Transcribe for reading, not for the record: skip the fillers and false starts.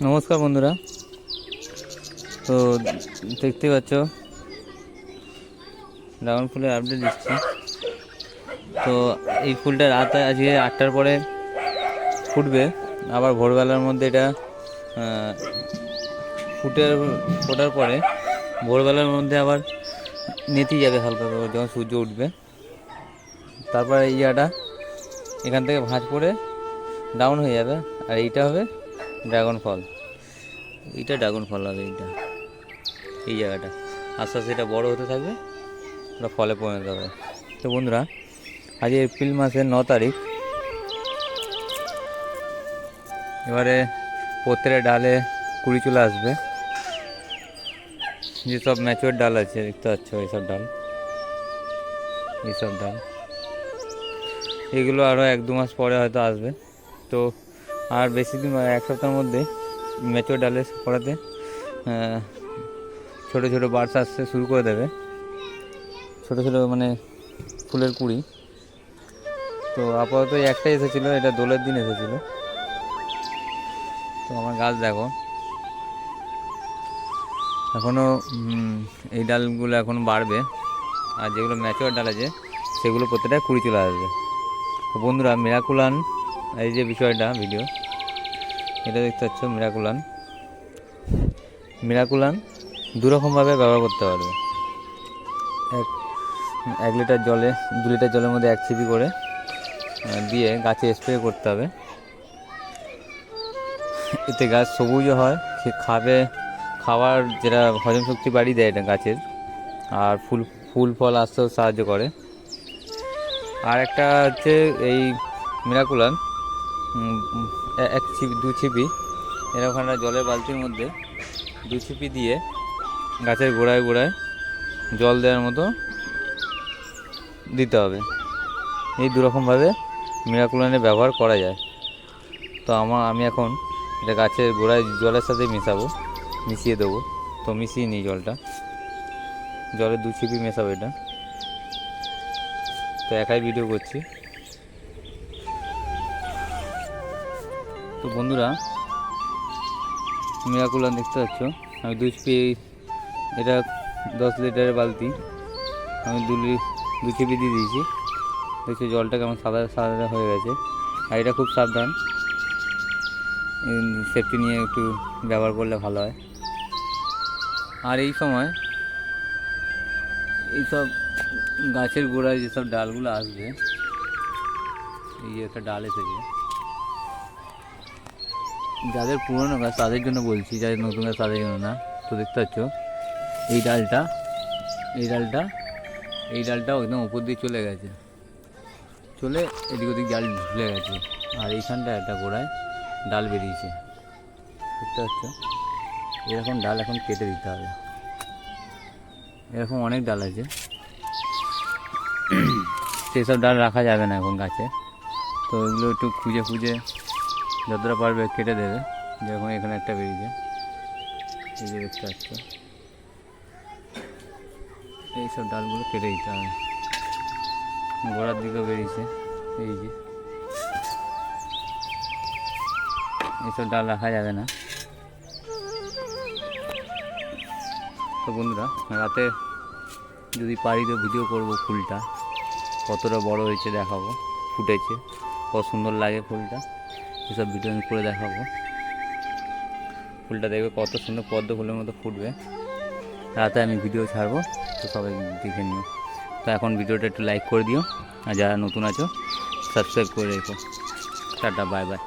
নমস্কার বন্ধুরা। তো দেখতে পাচ্ছ ড্রাগন ফুলের আপডেট দিচ্ছি। তো এই ফুলটা রাত আজকে 8টার পরে ফুটবে, আবার ভোরবেলার মধ্যে এটা ফোটার পরে ভোরবেলার মধ্যে আবার নেতি যাবে হালকা করে যখন সূর্য উঠবে। তারপরে এই জায়গাটা এখান থেকে ভাঁজ পড়ে ডাউন হয়ে যাবে, আর এইটা হবে ড্রাগন ফল। এইটা ড্রাগন ফল হবে, এই জায়গাটা আস্তে আস্তে এটা বড়ো হতে থাকবে, ওটা ফলে পরিণত হবে। তো বন্ধুরা, আজ এপ্রিল মাসের 9 তারিখ। এবারে প্রত্যেকটা ডালে কুড়ি চলে আসবে। যেসব ম্যাচিওর ডাল আছে দেখতে পাচ্ছ, এইসব ডাল এগুলো আরও 1-2 মাস পরে হয়তো আসবে। তো আর বেশি দিন, এক সপ্তাহের মধ্যে ম্যাচিওর ডালের পড়াতে ছোটো ছোটো বার্ডস আসতে শুরু করে দেবে, ছোটো ছোটো মানে ফুলের কুড়ি। তো আপাতত একটাই এসেছিলো, এটা দোলের দিন এসেছিলো। তো আমার গাছ দেখো এখনও এই ডালগুলো এখনও বাড়বে, আর যেগুলো ম্যাচিওর ডাল আছে সেগুলো প্রত্যেকটা কুড়ি চলে আসবে। তো বন্ধুরা, মিরাকুলান এই যে বিষয়টা ভিডিও এটা দেখতে পাচ্ছ, মিরাকুলান দুরকমভাবে ব্যবহার করতে পারবে। 1 লিটার জলে 2 লিটার জলের মধ্যে 1 ছিপি করে দিয়ে গাছে স্প্রে করতে হবে। এতে গাছ সবুজও হয়, সে খাওয়ার যেটা হজম শক্তি বাড়িয়ে দেয় এটা গাছের, আর ফুল ফল আসতেও সাহায্য করে। আর একটা হচ্ছে এই মিরাকুলান 2 ছিপি এরকম জলের বালতির মধ্যে 2 ছিপি দিয়ে গাছের গোড়ায় গোড়ায় জল দেওয়ার মতো দিতে হবে। এই দুরকমভাবে মিরাকুলানের ব্যবহার করা যায়। তো আমি এখন এটা গাছের গোড়ায় জলের সাথে মিশিয়ে দেবো। তো মিশিয়ে নিই জলের 2 ছিপি মেশাবো এটা। তো একাই ভিডিও করছি। তো বন্ধুরা, মিরাকুলান দেখতে পাচ্ছ, আমি 2 ছিপি, এটা 10 লিটারের বালতি, আমি 2 ছিপি দিয়ে দিয়েছি। দেখছি জলটা কেমন সাদা সাদা হয়ে গেছে। আর এটা খুব সাবধান, সেফটি নিয়ে একটু ব্যবহার করলে ভালো হয়। আর এই সময় এইসব গাছের গোড়ায় যেসব ডালগুলো আসবে, এই যে একটা ডাল এসেছে, যাদের পুরনো গাছ তাদের জন্য বলছি, যাদের নতুন গাছ তাদের জন্য না। তো দেখতে পাচ্ছ এই ডালটা একদম উপর দিয়ে চলে গেছে, চলে এদিক ওদিক ডাল ঝুলে গেছে। আর এইখানটা একটা গোড়ায় ডাল বেরিয়েছে, দেখতে পাচ্ছ। এরকম ডাল এখন কেটে দিতে হবে। এরকম অনেক ডাল আছে, সেসব ডাল রাখা যাবে না এখন গাছে। তো এগুলো একটু খুঁজে যতটা পারবে কেটে দেবে। যেরকম এখানে একটা বেরিয়েছে, এই যে দেখতে পাচ্ছ, এইসব ডালগুলো কেটে দিতে হবে। গোড়ার দিকেও বেরিয়েছে, এই যে এইসব ডাল রাখা যাবে না। তো বন্ধুরা, রাতে যদি পারি তো ভিডিও করব, ফুলটা কতটা বড় হয়েছে দেখাবো, ফুটেছে কত সুন্দর লাগে ফুলটা, এসব ভিডিও আমি করে দেখাবো। ফুলটা দেখবে কত সুন্দর পদ্ম ফুলের মতো ফুটবে। রাতে আমি ভিডিও ছাড়বো, তো সবাই দেখে নিও। তো এখন ভিডিওটা একটু লাইক করে দিও, আর যারা নতুন আছো সাবস্ক্রাইব করে রেখো। Tata, bye bye.